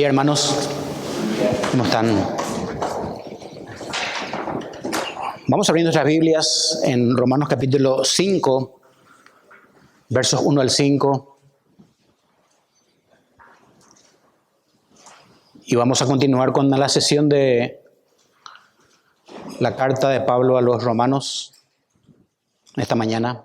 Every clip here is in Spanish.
día, hermanos. ¿Cómo están? Vamos a abrir nuestras Biblias en Romanos capítulo 5, versos 1 al 5. Y vamos a continuar con la sesión de la carta de Pablo a los romanos esta mañana.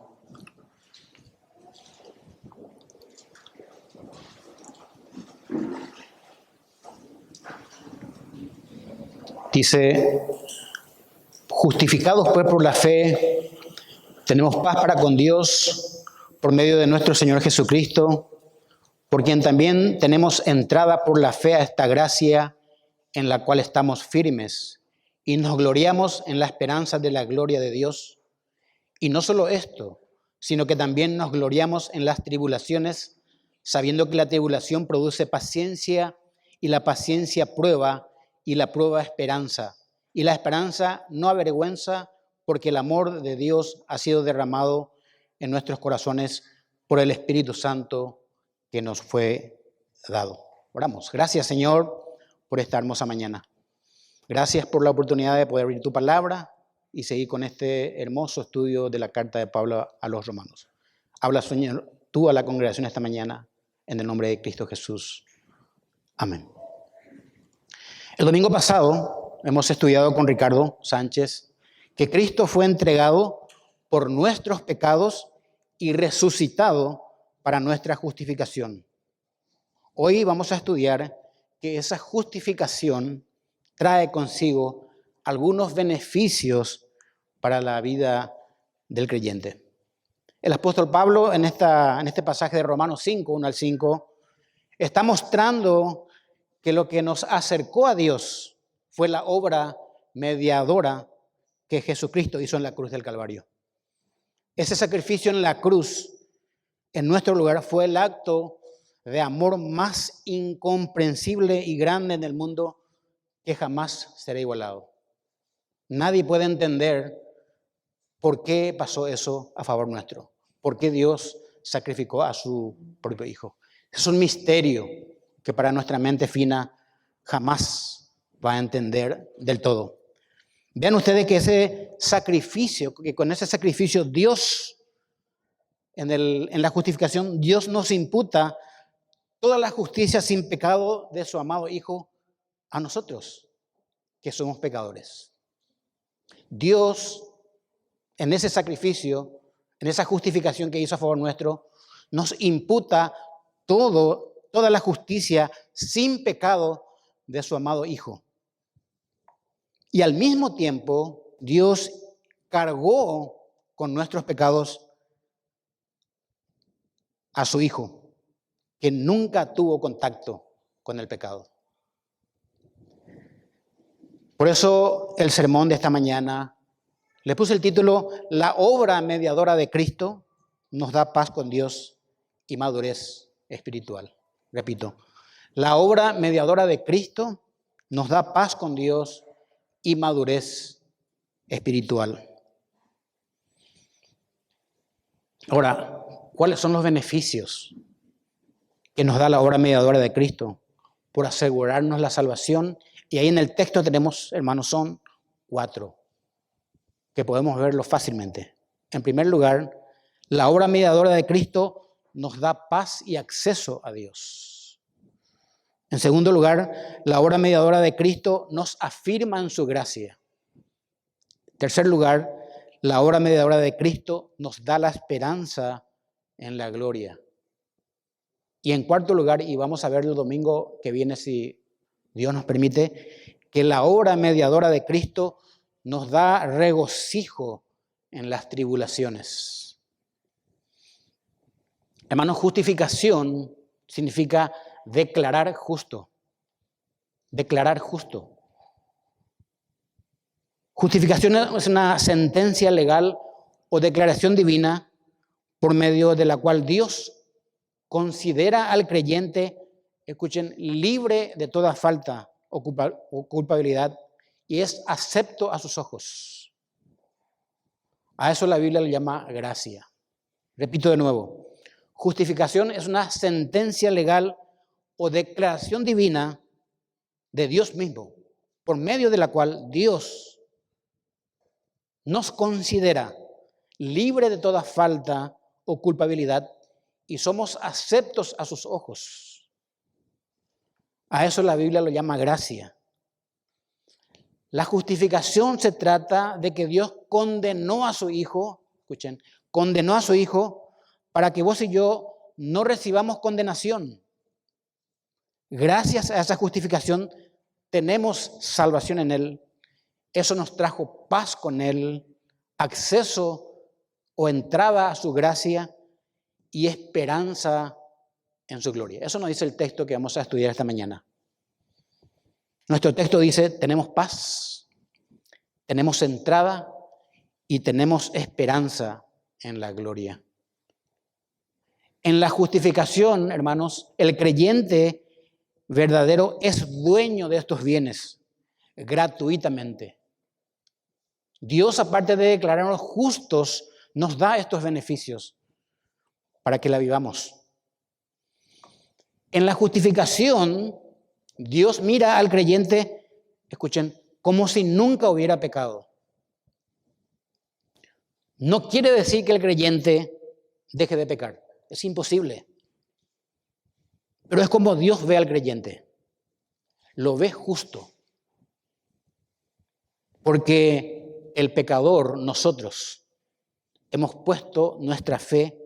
Dice: justificados pues por la fe, tenemos paz para con Dios por medio de nuestro Señor Jesucristo, por quien también tenemos entrada por la fe a esta gracia en la cual estamos firmes y nos gloriamos en la esperanza de la gloria de Dios. Y no solo esto, sino que también nos gloriamos en las tribulaciones, sabiendo que la tribulación produce paciencia y la paciencia prueba y la prueba esperanza. Y la esperanza no avergüenza, porque el amor de Dios ha sido derramado en nuestros corazones por el Espíritu Santo que nos fue dado. Oramos. Gracias, Señor, por esta hermosa mañana. Gracias por la oportunidad de poder abrir tu palabra y seguir con este hermoso estudio de la carta de Pablo a los romanos. Habla, Señor, tú a la congregación esta mañana, en el nombre de Cristo Jesús. Amén. El domingo pasado hemos estudiado con Ricardo Sánchez que Cristo fue entregado por nuestros pecados y resucitado para nuestra justificación. Hoy vamos a estudiar que esa justificación trae consigo algunos beneficios para la vida del creyente. El apóstol Pablo en este pasaje de Romanos 5, 1 al 5, está mostrando que lo que nos acercó a Dios fue la obra mediadora que Jesucristo hizo en la cruz del Calvario. Ese sacrificio en la cruz, en nuestro lugar, fue el acto de amor más incomprensible y grande en el mundo que jamás será igualado. Nadie puede entender por qué pasó eso a favor nuestro, por qué Dios sacrificó a su propio Hijo. Es un misterio que para nuestra mente fina jamás va a entender del todo. Vean ustedes que con ese sacrificio Dios, en la justificación, Dios nos imputa toda la justicia sin pecado de su amado Hijo a nosotros, que somos pecadores. Dios, en ese sacrificio, en esa justificación que hizo a favor nuestro, nos imputa toda la justicia sin pecado de su amado Hijo. Y al mismo tiempo, Dios cargó con nuestros pecados a su Hijo, que nunca tuvo contacto con el pecado. Por eso el sermón de esta mañana le puse el título: La obra mediadora de Cristo nos da paz con Dios y madurez espiritual. Repito, la obra mediadora de Cristo nos da paz con Dios y madurez espiritual. Ahora, ¿cuáles son los beneficios que nos da la obra mediadora de Cristo por asegurarnos la salvación? Y ahí en el texto tenemos, hermanos, son 4 que podemos verlo fácilmente. En primer lugar, la obra mediadora de Cristo nos da paz y acceso a Dios. En segundo lugar, la obra mediadora de Cristo nos afirma en su gracia. En tercer lugar, la obra mediadora de Cristo nos da la esperanza en la gloria. Y en cuarto lugar, y vamos a verlo el domingo que viene si Dios nos permite, que la obra mediadora de Cristo nos da regocijo en las tribulaciones. Hermanos, justificación significa declarar justo. Declarar justo. Justificación es una sentencia legal o declaración divina por medio de la cual Dios considera al creyente, escuchen, libre de toda falta o culpabilidad y es acepto a sus ojos. A eso la Biblia le llama gracia. Repito de nuevo, justificación es una sentencia legal o declaración divina de Dios mismo, por medio de la cual Dios nos considera libre de toda falta o culpabilidad y somos aceptos a sus ojos. A eso la Biblia lo llama gracia. La justificación se trata de que Dios condenó a su Hijo, escuchen, condenó a su Hijo para que vos y yo no recibamos condenación. Gracias a esa justificación tenemos salvación en Él. Eso nos trajo paz con Él, acceso o entrada a su gracia y esperanza en su gloria. Eso nos dice el texto que vamos a estudiar esta mañana. Nuestro texto dice, tenemos paz, tenemos entrada y tenemos esperanza en la gloria. En la justificación, hermanos, el creyente verdadero es dueño de estos bienes gratuitamente. Dios, aparte de declararnos justos, nos da estos beneficios para que la vivamos. En la justificación, Dios mira al creyente, escuchen, como si nunca hubiera pecado. No quiere decir que el creyente deje de pecar. Es imposible. Pero es como Dios ve al creyente. Lo ve justo. Porque el pecador, nosotros, hemos puesto nuestra fe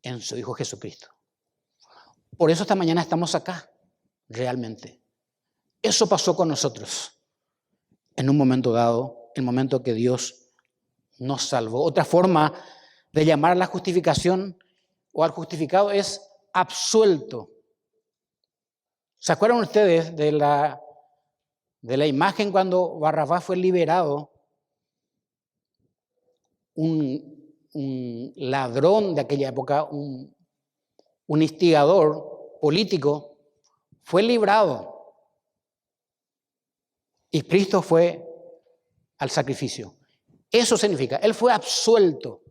en su Hijo Jesucristo. Por eso esta mañana estamos acá, realmente. Eso pasó con nosotros en un momento dado, el momento que Dios nos salvó. Otra forma de llamar a la justificación o al justificado es absuelto. ¿Se acuerdan ustedes de la imagen cuando Barrabás fue liberado? Un ladrón de aquella época, un instigador político, fue librado. Y Cristo fue al sacrificio. Eso significa, Él fue absuelto.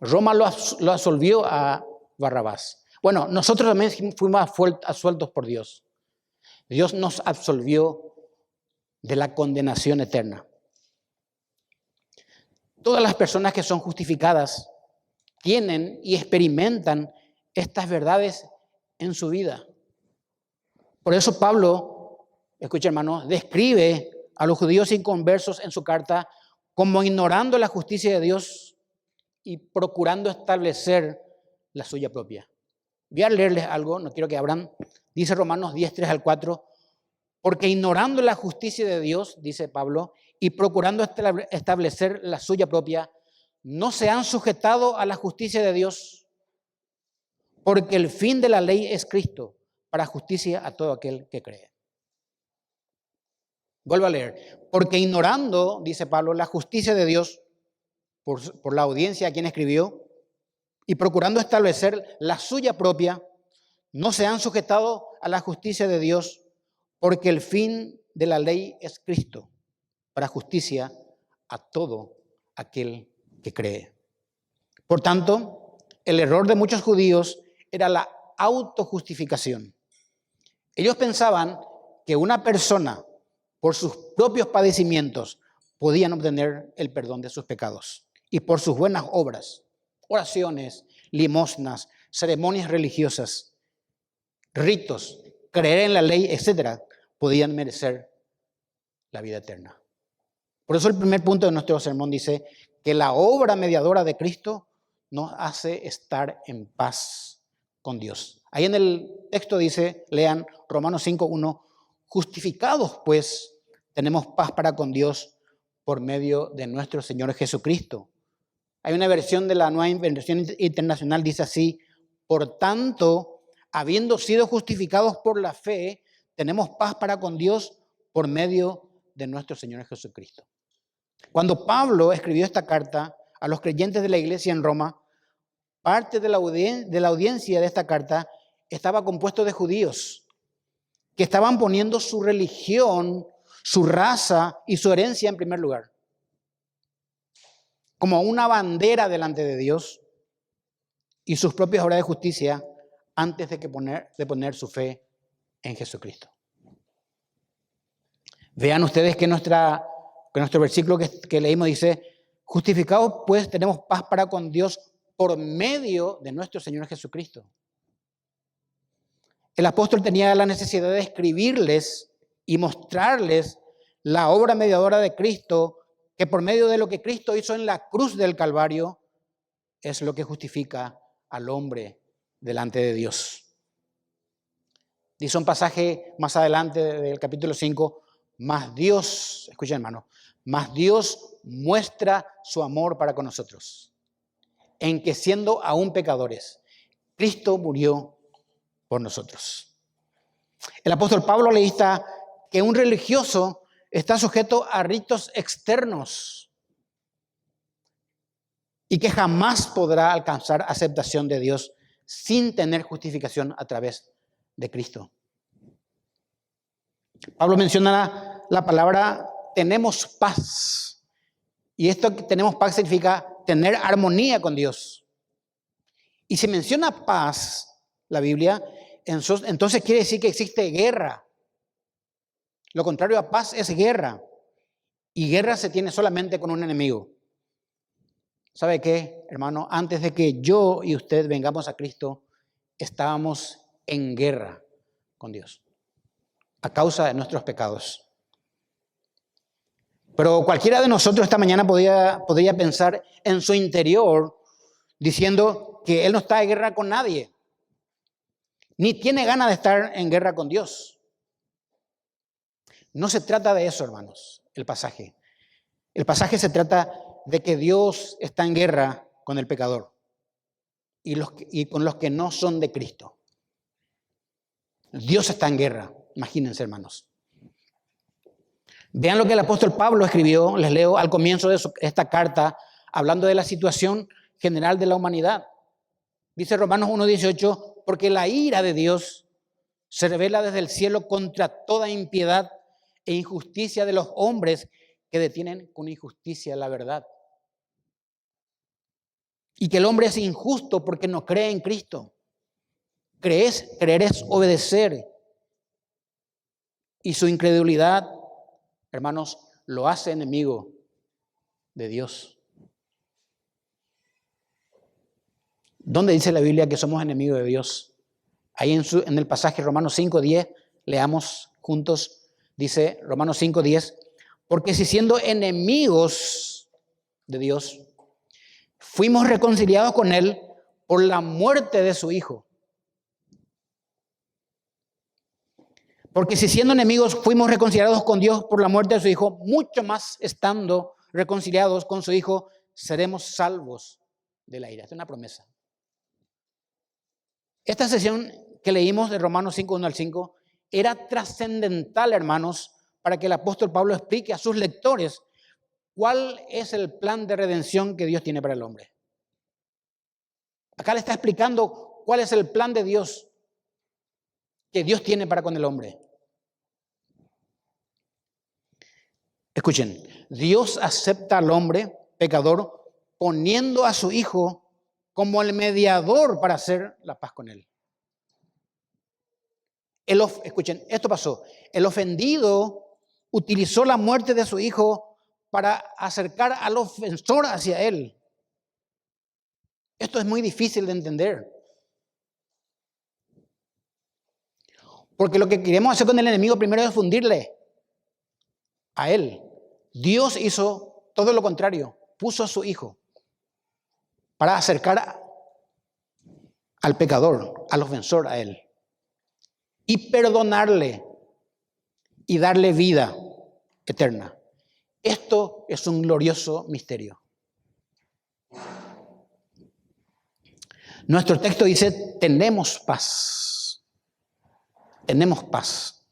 Roma lo absolvió a Barrabás. Bueno, nosotros también fuimos absueltos por Dios. Dios nos absolvió de la condenación eterna. Todas las personas que son justificadas tienen y experimentan estas verdades en su vida. Por eso Pablo, escucha hermano, describe a los judíos inconversos en su carta como ignorando la justicia de Dios y procurando establecer la suya propia. Voy a leerles algo, no quiero que abran. Dice Romanos 10, 3 al 4, porque ignorando la justicia de Dios, dice Pablo, y procurando establecer la suya propia, no se han sujetado a la justicia de Dios, porque el fin de la ley es Cristo, para justicia a todo aquel que cree. Vuelvo a leer. Porque ignorando, dice Pablo, la justicia de Dios, por la audiencia a quien escribió, y procurando establecer la suya propia, no se han sujetado a la justicia de Dios, porque el fin de la ley es Cristo, para justicia a todo aquel que cree. Por tanto, el error de muchos judíos era la autojustificación. Ellos pensaban que una persona, por sus propios padecimientos, podían obtener el perdón de sus pecados. Y por sus buenas obras, oraciones, limosnas, ceremonias religiosas, ritos, creer en la ley, etcétera, podían merecer la vida eterna. Por eso el primer punto de nuestro sermón dice que la obra mediadora de Cristo nos hace estar en paz con Dios. Ahí en el texto dice, lean Romanos 5:1, justificados pues tenemos paz para con Dios por medio de nuestro Señor Jesucristo. Hay una versión de la Nueva Versión Internacional, dice así, por tanto, habiendo sido justificados por la fe, tenemos paz para con Dios por medio de nuestro Señor Jesucristo. Cuando Pablo escribió esta carta a los creyentes de la iglesia en Roma, parte de la audiencia de esta carta estaba compuesto de judíos que estaban poniendo su religión, su raza y su herencia en primer lugar, como una bandera delante de Dios y sus propias obras de justicia antes de poner su fe en Jesucristo. Vean ustedes que nuestro versículo que leímos dice, justificados pues tenemos paz para con Dios por medio de nuestro Señor Jesucristo. El apóstol tenía la necesidad de escribirles y mostrarles la obra mediadora de Cristo, que por medio de lo que Cristo hizo en la cruz del Calvario, es lo que justifica al hombre delante de Dios. Dice un pasaje más adelante del capítulo 5, más Dios, escuchen hermano, más Dios muestra su amor para con nosotros, en que siendo aún pecadores, Cristo murió por nosotros. El apóstol Pablo le dice que un religioso está sujeto a ritos externos y que jamás podrá alcanzar aceptación de Dios sin tener justificación a través de Cristo. Pablo menciona la palabra tenemos paz. Y esto que tenemos paz significa tener armonía con Dios. Y si menciona paz, la Biblia, entonces quiere decir que existe guerra. Lo contrario a paz es guerra. Y guerra se tiene solamente con un enemigo. ¿Sabe qué, hermano? Antes de que yo y usted vengamos a Cristo, estábamos en guerra con Dios a causa de nuestros pecados. Pero cualquiera de nosotros esta mañana podría pensar en su interior diciendo que él no está en guerra con nadie, ni tiene ganas de estar en guerra con Dios. No se trata de eso, hermanos, el pasaje. El pasaje se trata de que Dios está en guerra con el pecador y con los que no son de Cristo. Dios está en guerra, imagínense, hermanos. Vean lo que el apóstol Pablo escribió, les leo al comienzo de esta carta, hablando de la situación general de la humanidad. Dice Romanos 1:18, porque la ira de Dios se revela desde el cielo contra toda impiedad e injusticia de los hombres que detienen con injusticia la verdad. Y que el hombre es injusto porque no cree en Cristo. Creer es obedecer. Y su incredulidad, hermanos, lo hace enemigo de Dios. ¿Dónde dice la Biblia que somos enemigos de Dios? Ahí en el pasaje Romanos 5:10, leamos juntos, dice Romanos 5:10, porque si siendo enemigos de Dios, fuimos reconciliados con Él por la muerte de su Hijo. Porque si siendo enemigos fuimos reconciliados con Dios por la muerte de su Hijo, mucho más estando reconciliados con su Hijo, seremos salvos de la ira. Esta es una promesa. Esta sesión que leímos de Romanos 5:1-5 era trascendental, hermanos, para que el apóstol Pablo explique a sus lectores cuál es el plan de redención que Dios tiene para el hombre. Acá le está explicando cuál es el plan de Dios que Dios tiene para con el hombre. Escuchen, Dios acepta al hombre pecador poniendo a su Hijo como el mediador para hacer la paz con él. Escuchen, esto pasó. El ofendido utilizó la muerte de su Hijo para acercar al ofensor hacia él. Esto es muy difícil de entender. Porque lo que queremos hacer con el enemigo primero es fundirle a él. Dios hizo todo lo contrario. Puso a su Hijo para acercar al pecador, al ofensor a él. Y perdonarle y darle vida eterna. Esto es un glorioso misterio. Nuestro texto dice, tenemos paz. Tenemos paz.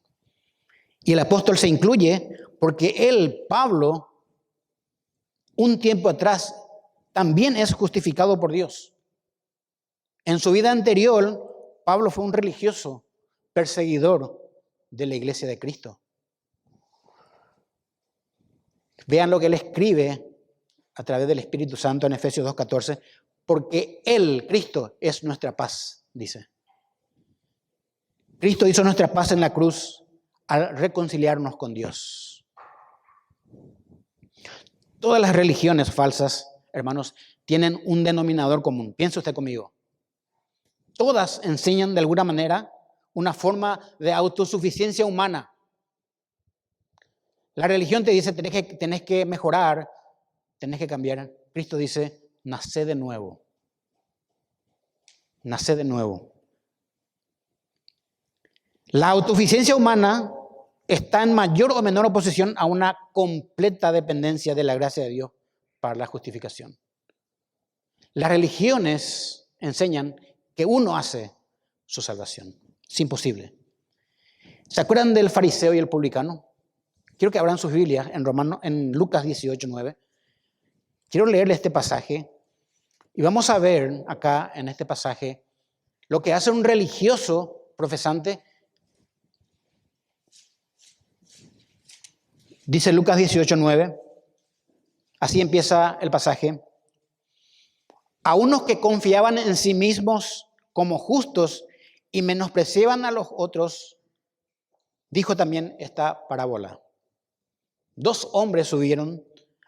Y el apóstol se incluye porque él, Pablo, un tiempo atrás, también es justificado por Dios. En su vida anterior, Pablo fue un religioso, perseguidor de la iglesia de Cristo. Vean lo que él escribe a través del Espíritu Santo en Efesios 2:14, porque Él, Cristo, es nuestra paz, dice. Cristo hizo nuestra paz en la cruz al reconciliarnos con Dios. Todas las religiones falsas, hermanos, tienen un denominador común. Piense usted conmigo. Todas enseñan de alguna manera una forma de autosuficiencia humana. La religión te dice, tenés que mejorar, tenés que cambiar. Cristo dice, nacé de nuevo. Nacé de nuevo. La autosuficiencia humana está en mayor o menor oposición a una completa dependencia de la gracia de Dios para la justificación. Las religiones enseñan que uno hace su salvación. Es imposible. ¿Se acuerdan del fariseo y el publicano? Quiero que abran sus Biblias en Lucas 18:9. Quiero leerle este pasaje y vamos a ver acá en este pasaje lo que hace un religioso profesante. Dice Lucas 18:9, así empieza el pasaje. A unos que confiaban en sí mismos como justos y menospreciaban a los otros, dijo también esta parábola. 2 hombres subieron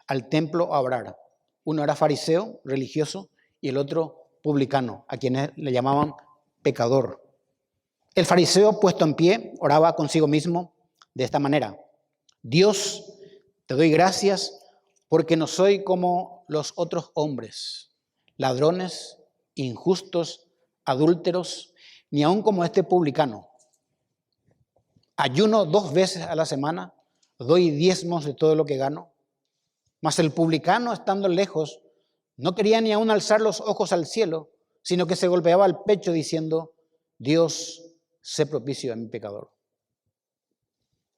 al templo a orar. Uno era fariseo, religioso, y el otro publicano, a quienes le llamaban pecador. El fariseo, puesto en pie, oraba consigo mismo de esta manera. Dios, te doy gracias porque no soy como los otros hombres, ladrones, injustos, adúlteros, ni aun como este publicano. Ayuno 2 veces a la semana, doy diezmos de todo lo que gano. Mas el publicano, estando lejos, no quería ni aun alzar los ojos al cielo, sino que se golpeaba el pecho diciendo, Dios, sé propicio a mi pecador.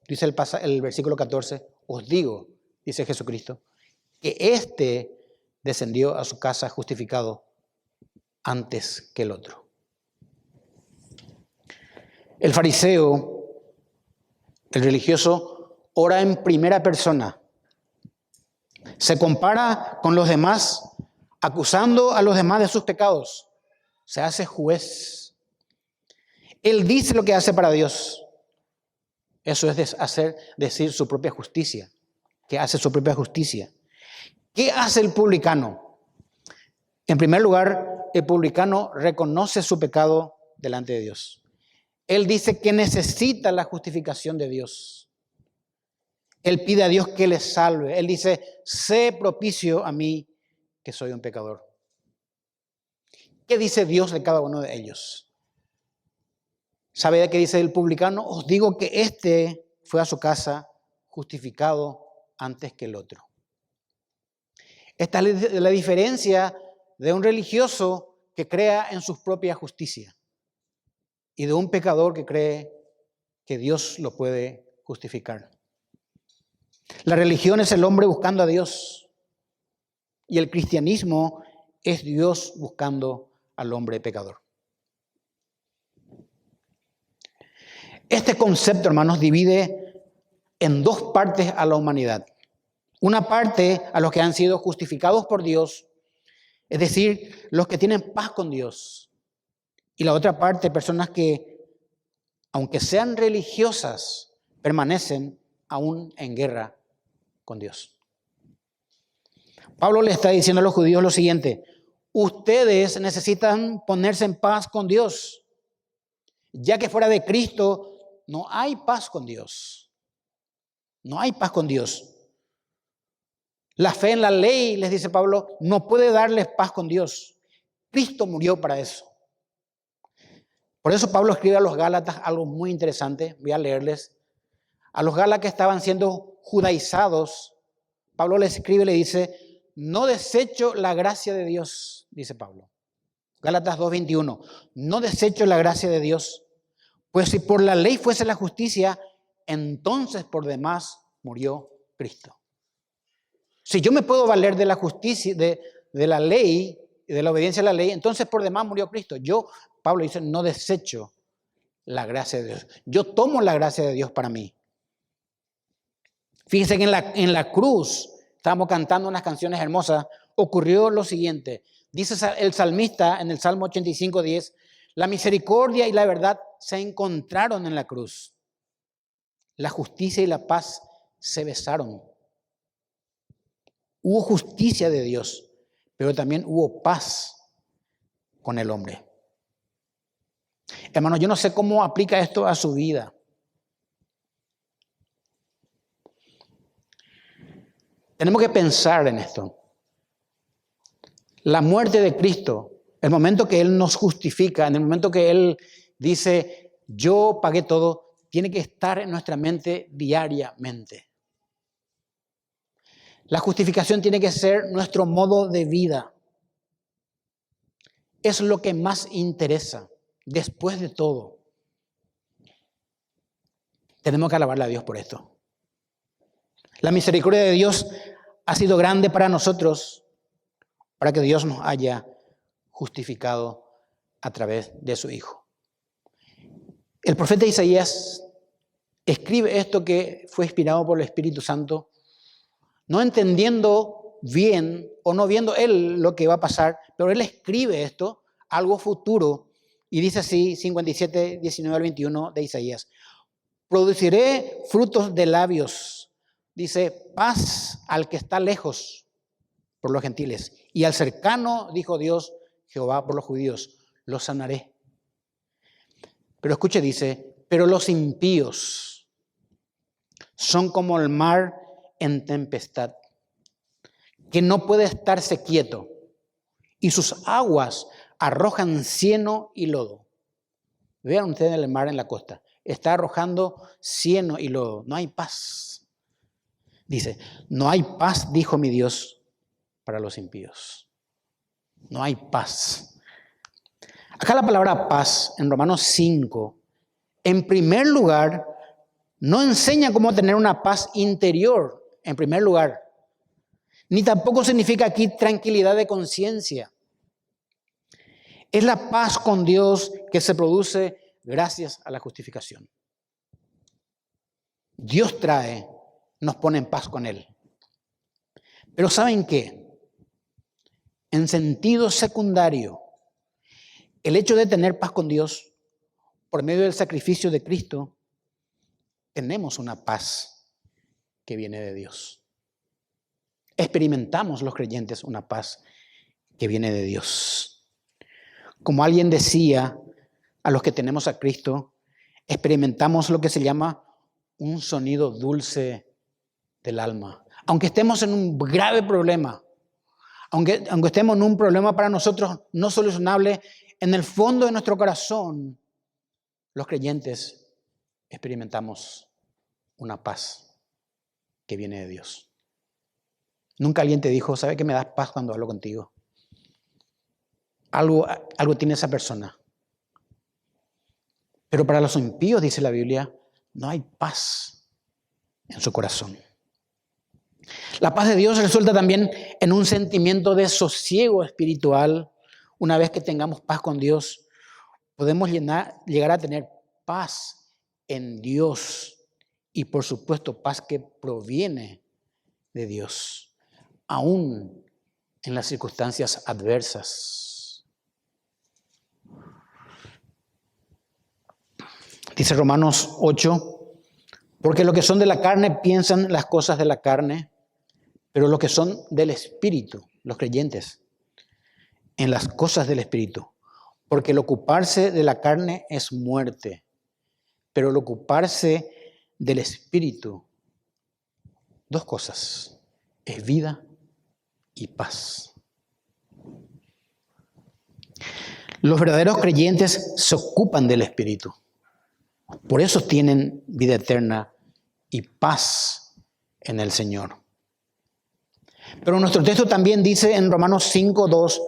Dice el versículo 14, os digo, dice Jesucristo, que éste descendió a su casa justificado antes que el otro. El fariseo, el religioso, ora en primera persona. Se compara con los demás, acusando a los demás de sus pecados. Se hace juez. Él dice lo que hace para Dios. Eso es decir su propia justicia, que hace su propia justicia. ¿Qué hace el publicano? En primer lugar, el publicano reconoce su pecado delante de Dios. Él dice que necesita la justificación de Dios. Él pide a Dios que le salve. Él dice, sé propicio a mí, que soy un pecador. ¿Qué dice Dios de cada uno de ellos? ¿Sabe de qué dice el publicano? Os digo que éste fue a su casa justificado antes que el otro. Esta es la diferencia de un religioso que crea en su propia justicia y de un pecador que cree que Dios lo puede justificar. La religión es el hombre buscando a Dios y el cristianismo es Dios buscando al hombre pecador. Este concepto, hermanos, divide en 2 partes a la humanidad. Una parte a los que han sido justificados por Dios, es decir, los que tienen paz con Dios. Y la otra parte, personas que, aunque sean religiosas, permanecen aún en guerra con Dios. Pablo le está diciendo a los judíos lo siguiente: ustedes necesitan ponerse en paz con Dios, ya que fuera de Cristo no hay paz con Dios. No hay paz con Dios. La fe en la ley, les dice Pablo, no puede darles paz con Dios. Cristo murió para eso. Por eso Pablo escribe a los Gálatas algo muy interesante. Voy a leerles. A los Gálatas que estaban siendo judaizados, Pablo les escribe y le dice, no desecho la gracia de Dios, dice Pablo. Gálatas 2:21. No desecho la gracia de Dios, pues si por la ley fuese la justicia, entonces por demás murió Cristo. Si yo me puedo valer de la justicia, de la ley, de la obediencia a la ley, entonces por demás murió Cristo. Pablo dice, no desecho la gracia de Dios. Yo tomo la gracia de Dios para mí. Fíjense que en la cruz, estábamos cantando unas canciones hermosas, ocurrió lo siguiente. Dice el salmista en el Salmo 85:10, La misericordia y la verdad se encontraron en la cruz. La justicia y la paz se besaron. Hubo justicia de Dios, pero también hubo paz con el hombre. Hermano, yo no sé cómo aplica esto a su vida. Tenemos que pensar en esto. La muerte de Cristo, el momento que Él nos justifica, en el momento que Él dice, yo pagué todo, tiene que estar en nuestra mente diariamente. La justificación tiene que ser nuestro modo de vida. Es lo que más interesa. Después de todo, tenemos que alabarle a Dios por esto. La misericordia de Dios ha sido grande para nosotros, para que Dios nos haya justificado a través de su Hijo. El profeta Isaías escribe esto que fue inspirado por el Espíritu Santo, no entendiendo bien o no viendo él lo que va a pasar, pero él escribe esto, algo futuro, y dice así, 57, 19 al 21 de Isaías. Produciré frutos de labios, dice, paz al que está lejos por los gentiles, y al cercano, dijo Dios, Jehová por los judíos, los sanaré. Pero escuche, dice, pero los impíos son como el mar en tempestad, que no puede estarse quieto, y sus aguas arrojan cieno y lodo. Vean ustedes el mar en la costa, está arrojando cieno y lodo, no hay paz. Dice, no hay paz, dijo mi Dios, para los impíos. No hay paz. Acá la palabra paz en Romanos 5, en primer lugar, no enseña cómo tener una paz interior, en primer lugar. Ni tampoco significa aquí tranquilidad de conciencia. Es la paz con Dios que se produce gracias a la justificación. Dios trae, nos pone en paz con Él. Pero ¿saben qué? En sentido secundario, el hecho de tener paz con Dios por medio del sacrificio de Cristo, tenemos una paz que viene de Dios. Experimentamos los creyentes una paz que viene de Dios. Como alguien decía, a los que tenemos a Cristo, experimentamos lo que se llama un sonido dulce del alma. Aunque estemos en un grave problema, aunque estemos en un problema para nosotros no solucionable, en el fondo de nuestro corazón, los creyentes experimentamos una paz que viene de Dios. Nunca alguien te dijo, ¿sabe que me das paz cuando hablo contigo? Algo tiene esa persona. Pero para los impíos, dice la Biblia, no hay paz en su corazón. La paz de Dios resulta también en un sentimiento de sosiego espiritual. Una vez que tengamos paz con Dios, podemos llegar a tener paz en Dios y, por supuesto, paz que proviene de Dios, aún en las circunstancias adversas. Dice Romanos 8, porque los que son de la carne piensan las cosas de la carne, pero los que son del Espíritu, los creyentes, en las cosas del Espíritu. Porque el ocuparse de la carne es muerte, pero el ocuparse del Espíritu, dos cosas, es vida y paz. Los verdaderos creyentes se ocupan del Espíritu. Por eso tienen vida eterna y paz en el Señor. Pero nuestro texto también dice en Romanos 5:2,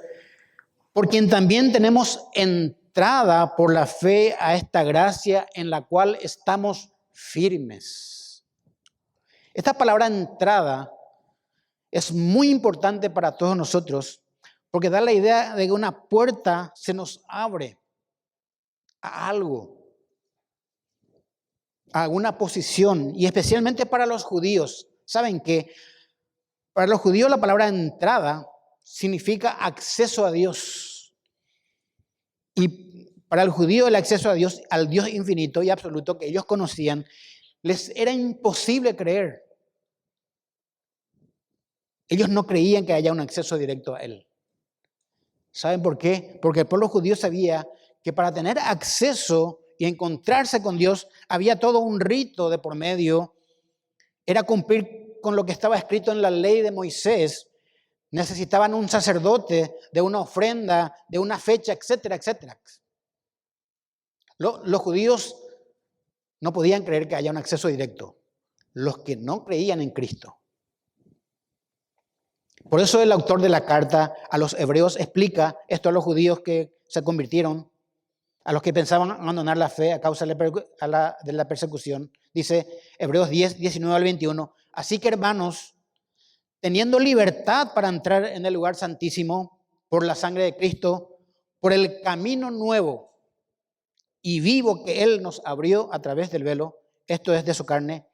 por quien también tenemos entrada por la fe a esta gracia en la cual estamos firmes. Esta palabra entrada es muy importante para todos nosotros porque da la idea de que una puerta se nos abre a algo, a alguna posición, y especialmente para los judíos. ¿Saben qué? Para los judíos la palabra entrada significa acceso a Dios. Y Para el judío el acceso a Dios, al Dios infinito y absoluto que ellos conocían, les era imposible creer. Ellos no creían que haya un acceso directo a Él. ¿Saben por qué? Porque el pueblo judío sabía que para tener acceso y encontrarse con Dios había todo un rito de por medio. Era cumplir con lo que estaba escrito en la ley de Moisés. Necesitaban un sacerdote, de una ofrenda, de una fecha, etcétera, etcétera. Los judíos no podían creer que haya un acceso directo. Los que no creían en Cristo. Por eso el autor de la carta a los hebreos explica esto a los judíos que se convirtieron, a los que pensaban abandonar la fe a causa de la persecución. Dice Hebreos 10, 19 al 21. Así que, hermanos, teniendo libertad para entrar en el lugar santísimo por la sangre de Cristo, por el camino nuevo y vivo que Él nos abrió a través del velo, esto es de su carne,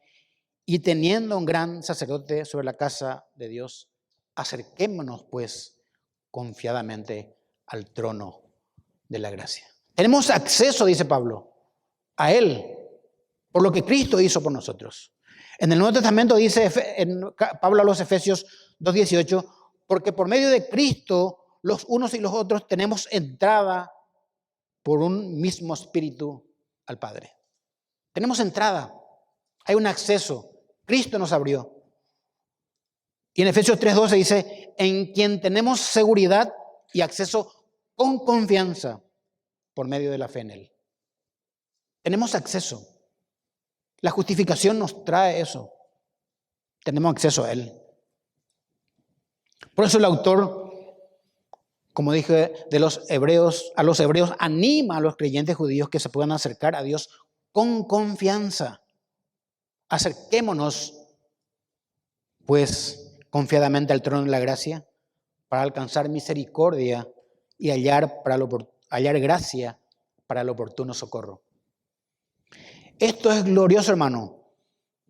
y teniendo un gran sacerdote sobre la casa de Dios, acerquémonos pues confiadamente al trono de la gracia. Tenemos acceso, dice Pablo, a Él, por lo que Cristo hizo por nosotros. En el Nuevo Testamento dice Pablo a los Efesios 2:18, porque por medio de Cristo los unos y los otros tenemos entrada por un mismo espíritu al Padre. Tenemos entrada, hay un acceso, Cristo nos abrió. Y en Efesios 3:12 dice, en quien tenemos seguridad y acceso con confianza por medio de la fe en Él. Tenemos acceso. La justificación nos trae eso. Tenemos acceso a Él. Por eso el autor, como dije, a los hebreos anima a los creyentes judíos que se puedan acercar a Dios con confianza. Acerquémonos, pues, confiadamente al trono de la gracia para alcanzar misericordia y hallar gracia para el oportuno socorro. Esto es glorioso, hermano.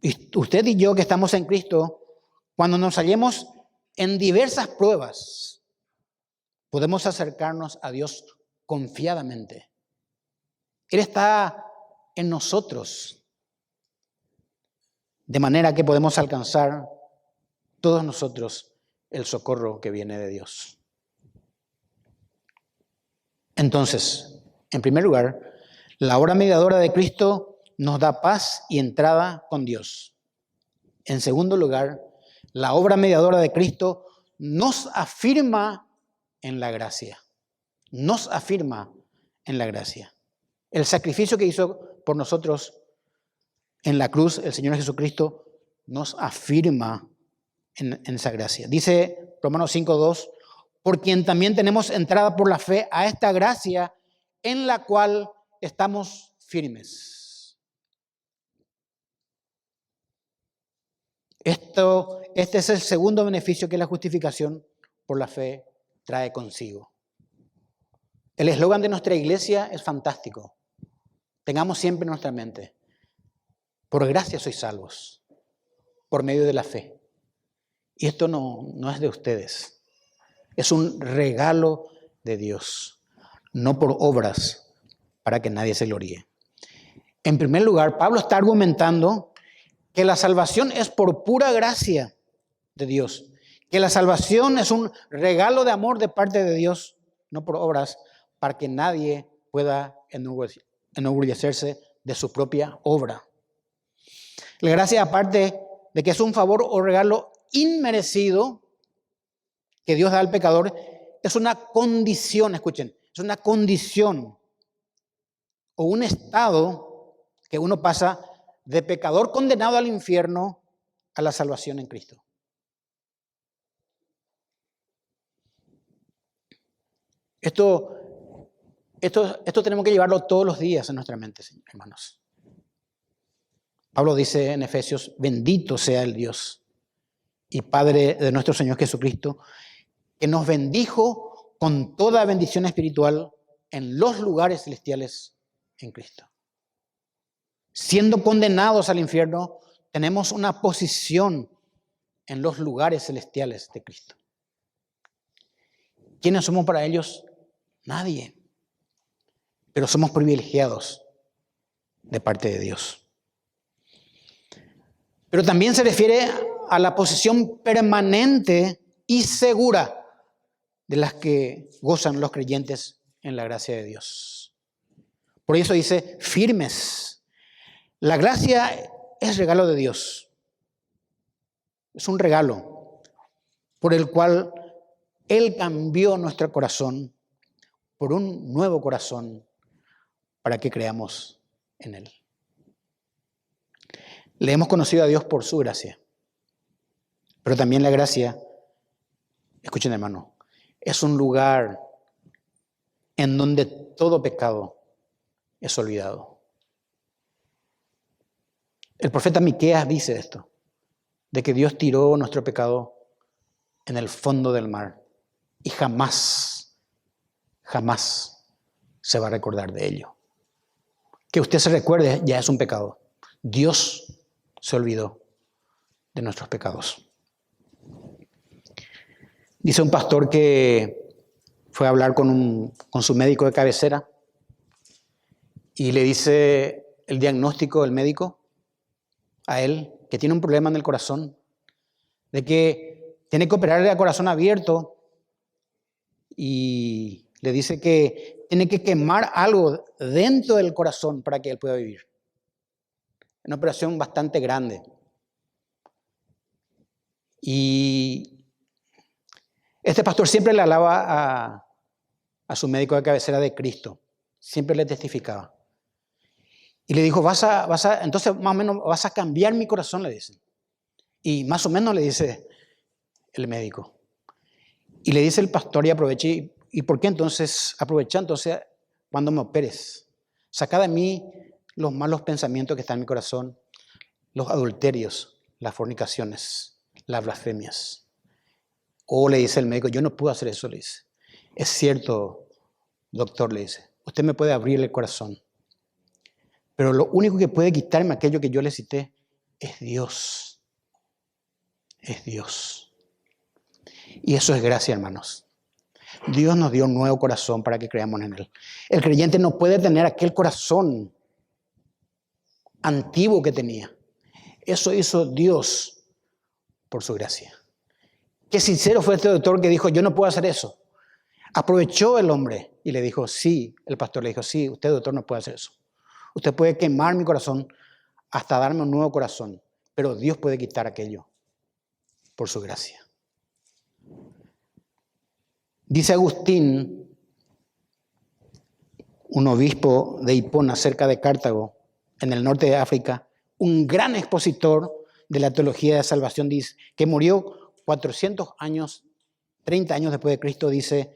Y usted y yo que estamos en Cristo, cuando nos hallemos en diversas pruebas, podemos acercarnos a Dios confiadamente. Él está en nosotros, de manera que podemos alcanzar todos nosotros el socorro que viene de Dios. Entonces, en primer lugar, la obra mediadora de Cristo nos da paz y entrada con Dios. En segundo lugar, la obra mediadora de Cristo nos afirma en la gracia. Nos afirma en la gracia. El sacrificio que hizo por nosotros en la cruz el Señor Jesucristo nos afirma en esa gracia. Dice Romanos 5:2, por quien también tenemos entrada por la fe a esta gracia en la cual estamos firmes. Este es el segundo beneficio que la justificación por la fe trae consigo. El eslogan de nuestra iglesia es fantástico. Tengamos siempre en nuestra mente: por gracia sois salvos, por medio de la fe. Y esto no es de ustedes. Es un regalo de Dios, no por obras, para que nadie se gloríe. En primer lugar, Pablo está argumentando que la salvación es por pura gracia de Dios, que la salvación es un regalo de amor de parte de Dios, no por obras, para que nadie pueda enorgullecerse de su propia obra. La gracia, aparte de que es un favor o regalo inmerecido que Dios da al pecador, es una condición, escuchen, es una condición o un estado que uno pasa de pecador condenado al infierno a la salvación en Cristo. Esto tenemos que llevarlo todos los días en nuestra mente, hermanos. Pablo dice en Efesios, bendito sea el Dios y Padre de nuestro Señor Jesucristo, que nos bendijo con toda bendición espiritual en los lugares celestiales en Cristo. Siendo condenados al infierno, tenemos una posición en los lugares celestiales de Cristo. ¿Quiénes somos para ellos? Nadie. pero somos privilegiados de parte de Dios. Pero también se refiere a la posición permanente y segura de las que gozan los creyentes en la gracia de Dios. Por eso dice firmes. La gracia es regalo de Dios. Es un regalo por el cual Él cambió nuestro corazón por un nuevo corazón para que creamos en Él. Le hemos conocido a Dios por su gracia, pero también la gracia, escuchen hermano, es un lugar en donde todo pecado es olvidado. El profeta Miqueas dice esto, de que Dios tiró nuestro pecado en el fondo del mar y jamás se va a recordar de ello. Que usted se recuerde ya es un pecado. Dios se olvidó de nuestros pecados. Dice un pastor que fue a hablar con su médico de cabecera y le dice el diagnóstico del médico a él, que tiene un problema en el corazón, de que tiene que operarle a corazón abierto y le dice que tiene que quemar algo dentro del corazón para que él pueda vivir. Una operación bastante grande. Y este pastor siempre le hablaba a su médico de cabecera de Cristo. Siempre le testificaba. Y le dijo, entonces más o menos vas a cambiar mi corazón, le dice. Y más o menos le dice el médico. Y le dice el pastor y aproveche, ¿y por qué entonces? Aprovecha entonces cuando me operes. Saca de mí los malos pensamientos que están en mi corazón, los adulterios, las fornicaciones, las blasfemias. O le dice el médico, yo no puedo hacer eso, le dice. Es cierto, doctor, le dice, usted me puede abrir el corazón. Pero lo único que puede quitarme aquello que yo le cité es Dios. Es Dios. Y eso es gracia, hermanos. Dios nos dio un nuevo corazón para que creamos en Él. El creyente no puede tener aquel corazón antiguo que tenía. Eso hizo Dios por su gracia. Qué sincero fue este doctor que dijo, yo no puedo hacer eso. Aprovechó el hombre y le dijo, sí, el pastor le dijo, sí, usted doctor no puede hacer eso. Usted puede quemar mi corazón hasta darme un nuevo corazón, pero Dios puede quitar aquello por su gracia. Dice Agustín, un obispo de Hipona, cerca de Cartago, en el norte de África, un gran expositor de la teología de salvación, dice, que murió 400 años, 30 años después de Cristo, dice,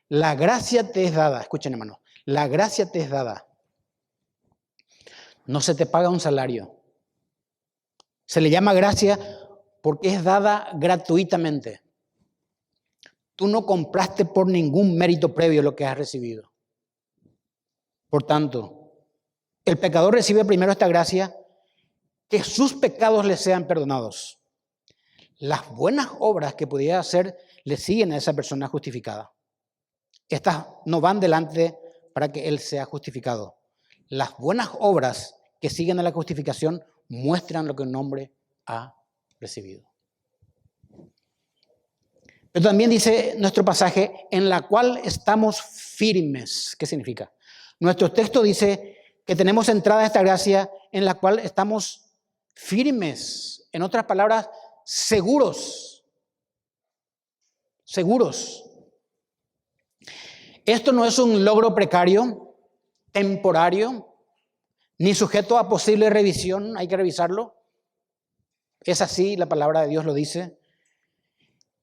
la gracia te es dada, escuchen hermanos, la gracia te es dada. No se te paga un salario. Se le llama gracia porque es dada gratuitamente. Tú no compraste por ningún mérito previo lo que has recibido. Por tanto, el pecador recibe primero esta gracia, que sus pecados le sean perdonados. Las buenas obras que pudiera hacer le siguen a esa persona justificada. Estas no van delante para que él sea justificado. Las buenas obras que siguen a la justificación muestran lo que un hombre ha recibido. Pero también dice nuestro pasaje, en la cual estamos firmes. ¿Qué significa? Nuestro texto dice que tenemos entrada a esta gracia en la cual estamos firmes. En otras palabras, seguros. Seguros. Esto no es un logro precario, temporario, ni sujeto a posible revisión, hay que revisarlo. Es así, la palabra de Dios lo dice.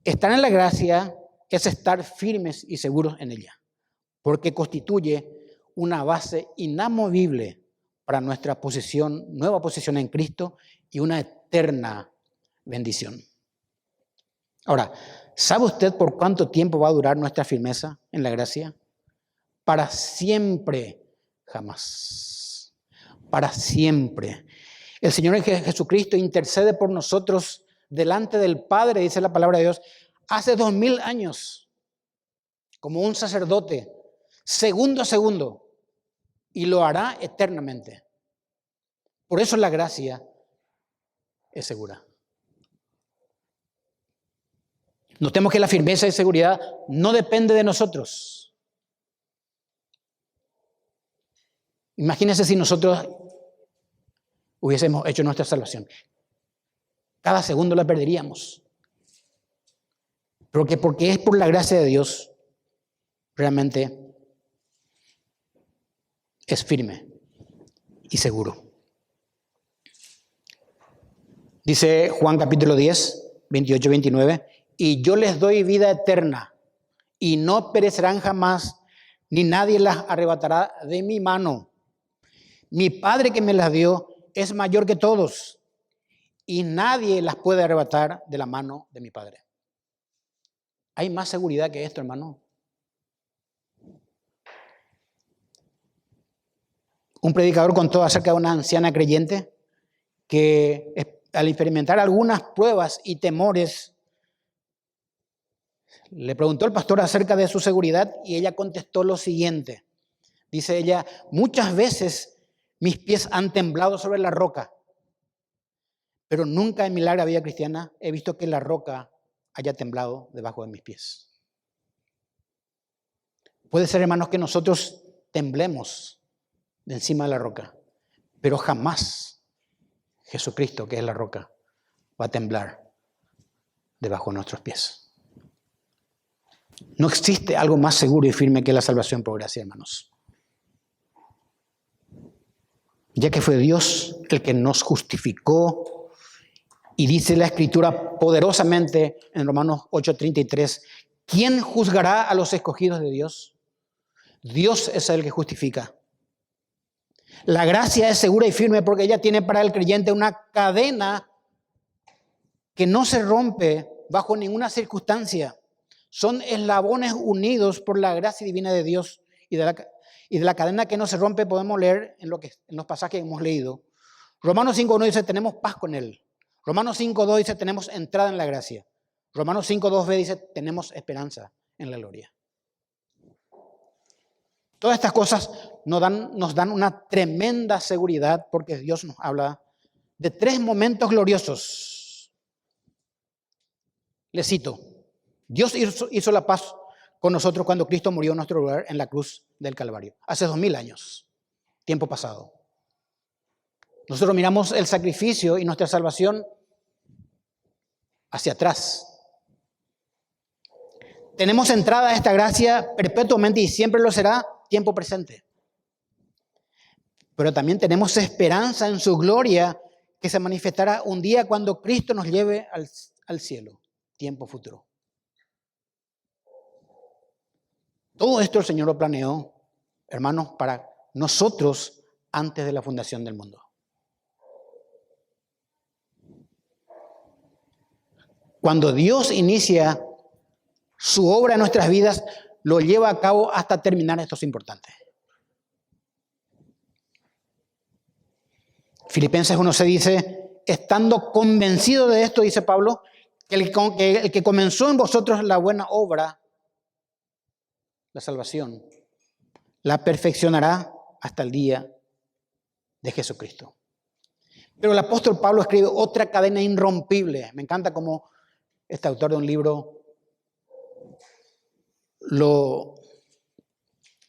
Estar en la gracia es estar firmes y seguros en ella, porque constituye una base inamovible para nuestra posición, nueva posición en Cristo y una eterna bendición. Ahora, ¿sabe usted por cuánto tiempo va a durar nuestra firmeza en la gracia? Para siempre, jamás. Para siempre. El Señor Jesucristo intercede por nosotros delante del Padre, dice la palabra de Dios, hace 2000 años, como un sacerdote, segundo a segundo. y lo hará eternamente. Por eso la gracia es segura. Notemos que la firmeza y seguridad no depende de nosotros. Imagínense si nosotros hubiésemos hecho nuestra salvación. Cada segundo la perderíamos. Porque es por la gracia de Dios, realmente es firme y seguro. Dice Juan capítulo 10, 28, 29, y yo les doy vida eterna y no perecerán jamás, ni nadie las arrebatará de mi mano. Mi Padre que me las dio es mayor que todos y nadie las puede arrebatar de la mano de mi Padre. ¿Hay más seguridad que esto, hermano? Un predicador contó acerca de una anciana creyente que al experimentar algunas pruebas y temores, le preguntó al pastor acerca de su seguridad y ella contestó lo siguiente. Dice ella, muchas veces mis pies han temblado sobre la roca, pero nunca en mi larga vida cristiana he visto que la roca haya temblado debajo de mis pies. Puede ser, hermanos, que nosotros temblemos de encima de la roca, pero jamás Jesucristo, que es la roca, va a temblar debajo de nuestros pies. No existe algo más seguro y firme que la salvación por gracia, hermanos. Ya que fue Dios el que nos justificó, y dice la Escritura poderosamente en Romanos 8:33, ¿quién juzgará a los escogidos de Dios? Dios es el que justifica. La gracia es segura y firme porque ella tiene para el creyente una cadena que no se rompe bajo ninguna circunstancia. Son eslabones unidos por la gracia divina de Dios y de la cadena que no se rompe podemos leer en los pasajes que hemos leído. Romanos 5:1 dice, tenemos paz con Él. Romanos 5:2 dice, tenemos entrada en la gracia. Romanos 5:2b dice, tenemos esperanza en la gloria. Todas estas cosas nos dan una tremenda seguridad porque Dios nos habla de 3 momentos gloriosos. Les cito, Dios hizo la paz con nosotros cuando Cristo murió en nuestro lugar en la cruz del Calvario, hace 2000 años, tiempo pasado. Nosotros miramos el sacrificio y nuestra salvación hacia atrás. Tenemos entrada a esta gracia perpetuamente y siempre lo será, tiempo presente. Pero también tenemos esperanza en su gloria que se manifestará un día cuando Cristo nos lleve al cielo, tiempo futuro. Todo esto el Señor lo planeó, hermanos, para nosotros antes de la fundación del mundo. Cuando Dios inicia su obra en nuestras vidas, lo lleva a cabo hasta terminar. Esto es importante. Filipenses 1:6 dice, estando convencido de esto, dice Pablo, que el que comenzó en vosotros la buena obra, la salvación, la perfeccionará hasta el día de Jesucristo. Pero el apóstol Pablo escribe otra cadena irrompible. Me encanta cómo este autor de un libro lo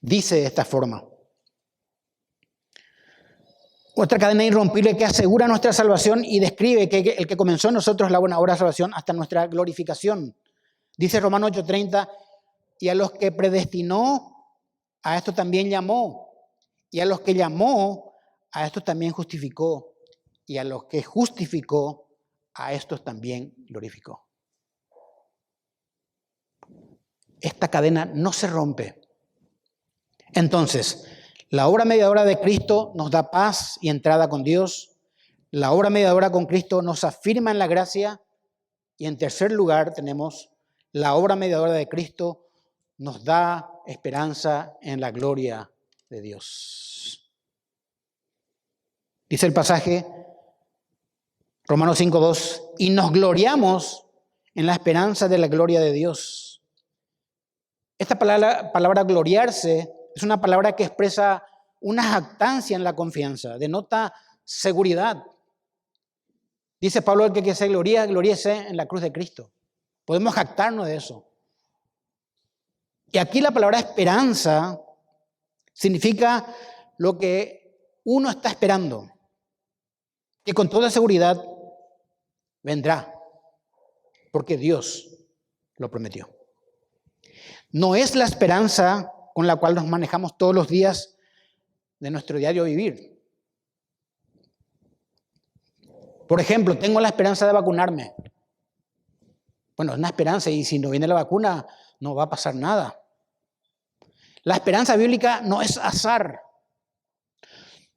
dice de esta forma. Otra cadena irrompible que asegura nuestra salvación y describe que el que comenzó en nosotros la buena obra de salvación hasta nuestra glorificación. Dice Romanos 8:30, y a los que predestinó, a estos también llamó. Y a los que llamó, a estos también justificó. Y a los que justificó, a estos también glorificó. Esta cadena no se rompe. Entonces, la obra mediadora de Cristo nos da paz y entrada con Dios. La obra mediadora con Cristo nos afirma en la gracia. Y en tercer lugar tenemos la obra mediadora de Cristo nos da esperanza en la gloria de Dios. Dice el pasaje, Romanos 5:2, y nos gloriamos en la esperanza de la gloria de Dios. Esta palabra gloriarse es una palabra que expresa una jactancia en la confianza, denota seguridad. Dice Pablo, el que se gloría, gloríese en la cruz de Cristo. Podemos jactarnos de eso. Y aquí la palabra esperanza significa lo que uno está esperando, que con toda seguridad vendrá, porque Dios lo prometió. No es la esperanza con la cual nos manejamos todos los días de nuestro diario vivir. Por ejemplo, tengo la esperanza de vacunarme. Bueno, es una esperanza y si no viene la vacuna no va a pasar nada. La esperanza bíblica no es azar.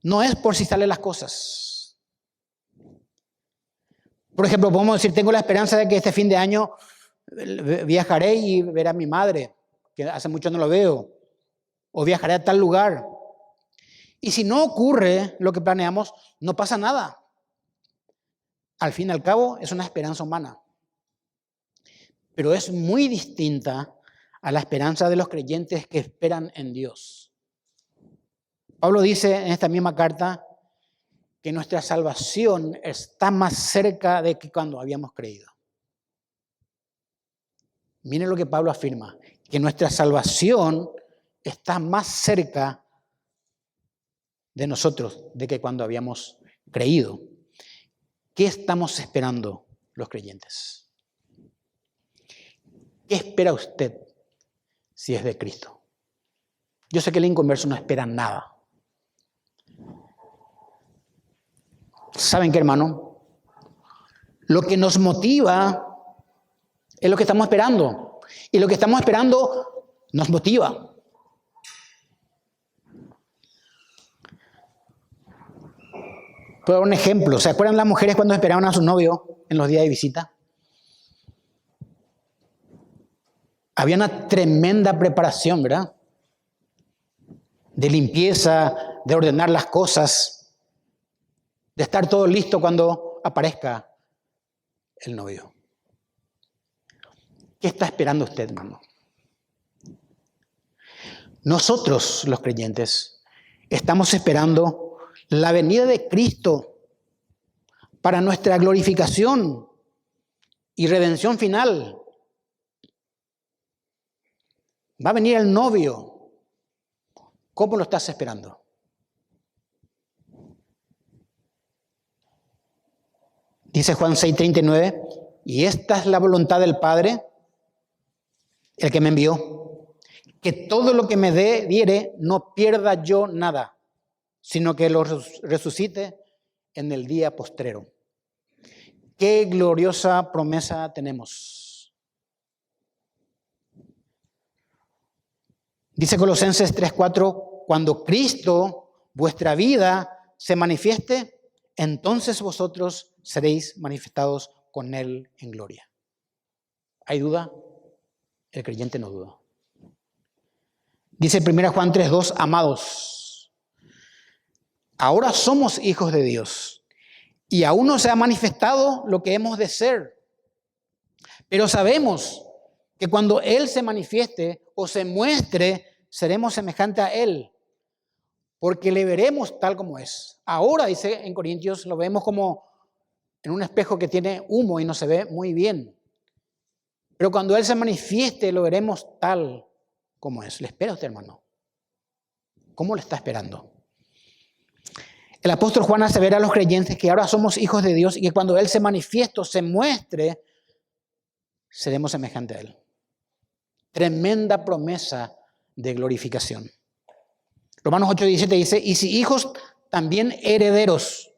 No es por si salen las cosas. Por ejemplo, podemos decir, tengo la esperanza de que este fin de año viajaré y veré a mi madre, que hace mucho no lo veo. O viajaré a tal lugar. Y si no ocurre lo que planeamos, no pasa nada. Al fin y al cabo, es una esperanza humana. Pero es muy distinta a la esperanza de los creyentes que esperan en Dios. Pablo dice en esta misma carta que nuestra salvación está más cerca de que cuando habíamos creído. Miren lo que Pablo afirma, que nuestra salvación está más cerca de nosotros de que cuando habíamos creído. ¿Qué estamos esperando los creyentes? ¿Qué espera usted si es de Cristo? Yo sé que el inconverso no espera nada. ¿Saben qué, hermano? Lo que nos motiva es lo que estamos esperando. Y lo que estamos esperando nos motiva. Puedo dar un ejemplo. ¿Se acuerdan las mujeres cuando esperaban a su novio en los días de visita? Había una tremenda preparación, ¿verdad? De limpieza, de ordenar las cosas, de estar todo listo cuando aparezca el novio. ¿Qué está esperando usted, hermano? Nosotros, los creyentes, estamos esperando la venida de Cristo para nuestra glorificación y redención final. Va a venir el novio. ¿Cómo lo estás esperando? Dice Juan 6:39, y esta es la voluntad del Padre, el que me envió, que todo lo que me diere no pierda yo nada, sino que lo resucite en el día postrero. Qué gloriosa promesa tenemos. Dice Colosenses 3:4, cuando Cristo, vuestra vida, se manifieste, entonces vosotros seréis manifestados con Él en gloria. ¿Hay duda? El creyente no duda. Dice 1 Juan 3:2, amados, ahora somos hijos de Dios y aún no se ha manifestado lo que hemos de ser. Pero sabemos que cuando Él se manifieste o se muestre, seremos semejantes a Él, porque le veremos tal como es. Ahora, dice en Corintios, lo vemos como en un espejo que tiene humo y no se ve muy bien. Pero cuando Él se manifieste, lo veremos tal como es. ¿Le espera usted, hermano? ¿Cómo le está esperando? El apóstol Juan asevera a los creyentes que ahora somos hijos de Dios y que cuando Él se manifieste, se muestre, seremos semejantes a Él. Tremenda promesa de glorificación. Romanos 8:17 dice, y si hijos, también herederos,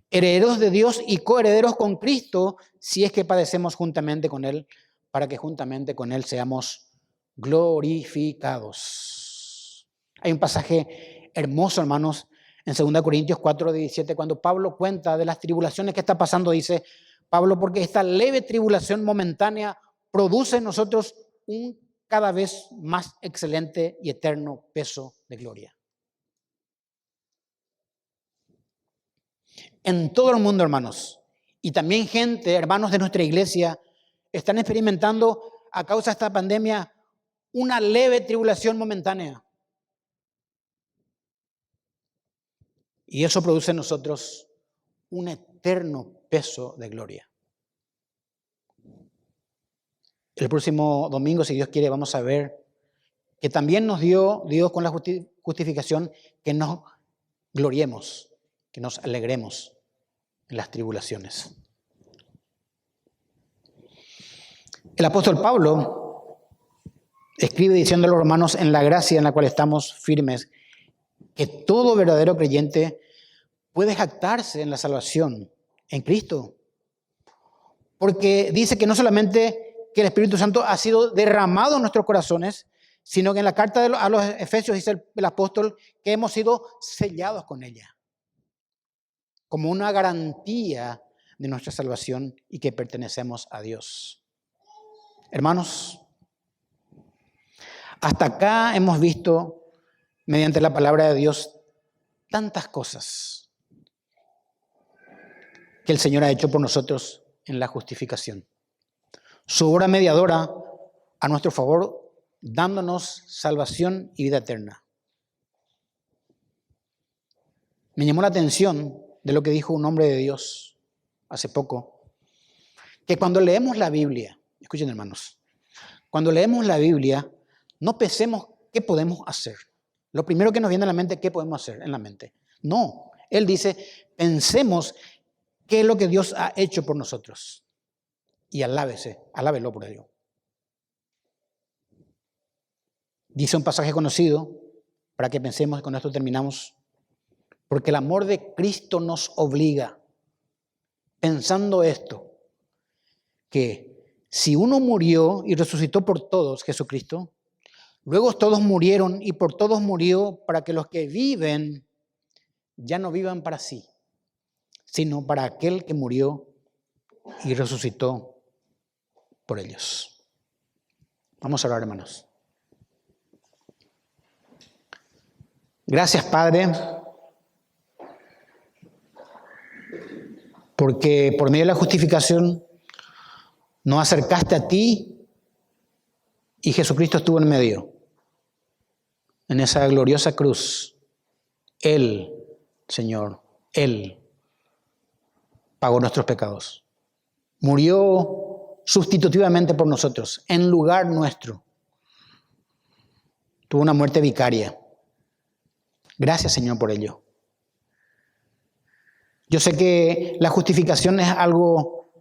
herederos de Dios y coherederos con Cristo, si es que padecemos juntamente con Él, para que juntamente con Él seamos glorificados. Hay un pasaje hermoso, hermanos, en 2 Corintios 4:17, cuando Pablo cuenta de las tribulaciones que está pasando, dice Pablo, porque esta leve tribulación momentánea produce en nosotros un cada vez más excelente y eterno peso de gloria. En todo el mundo, hermanos, y también gente, hermanos de nuestra iglesia, están experimentando a causa de esta pandemia una leve tribulación momentánea. Y eso produce en nosotros un eterno peso de gloria. El próximo domingo, si Dios quiere, vamos a ver que también nos dio Dios con la justificación que nos gloriemos, que nos alegremos en las tribulaciones. El apóstol Pablo escribe diciendo a los romanos en la gracia en la cual estamos firmes, que todo verdadero creyente puede jactarse en la salvación en Cristo. Porque dice que no solamente que el Espíritu Santo ha sido derramado en nuestros corazones, sino que en la carta a los Efesios dice el apóstol que hemos sido sellados con ella, como una garantía de nuestra salvación y que pertenecemos a Dios. Hermanos, hasta acá hemos visto, mediante la palabra de Dios, tantas cosas que el Señor ha hecho por nosotros en la justificación. Su obra mediadora a nuestro favor, dándonos salvación y vida eterna. Me llamó la atención de lo que dijo un hombre de Dios hace poco, que cuando leemos la Biblia, escuchen hermanos, cuando leemos la Biblia, no pensemos qué podemos hacer. Lo primero que nos viene a la mente, ¿qué podemos hacer en la mente? No, él dice, pensemos qué es lo que Dios ha hecho por nosotros. Y alábelo por ello. Dice un pasaje conocido, para que pensemos, y con esto terminamos, porque el amor de Cristo nos obliga, pensando esto, que si uno murió y resucitó por todos, Jesucristo, luego todos murieron y por todos murió para que los que viven ya no vivan para sí, sino para aquel que murió y resucitó por ellos. Vamos a orar, hermanos. Gracias, Padre, porque por medio de la justificación nos acercaste a ti y Jesucristo estuvo en medio, en esa gloriosa cruz. Él, Señor, Él pagó nuestros pecados. Murió sustitutivamente por nosotros, en lugar nuestro. Tuvo una muerte vicaria. Gracias, Señor, por ello. Yo sé que la justificación es algo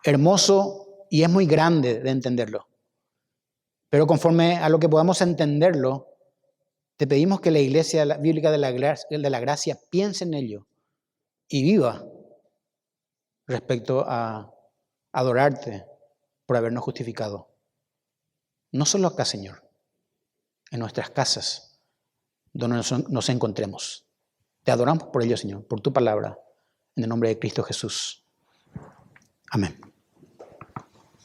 hermoso y es muy grande de entenderlo. Pero conforme a lo que podamos entenderlo, te pedimos que la Iglesia Bíblica de la Gracia piense en ello y viva respecto a adorarte por habernos justificado. No solo acá, Señor, en nuestras casas, donde nos encontremos. Te adoramos por ello, Señor, por tu palabra, en el nombre de Cristo Jesús. Amén.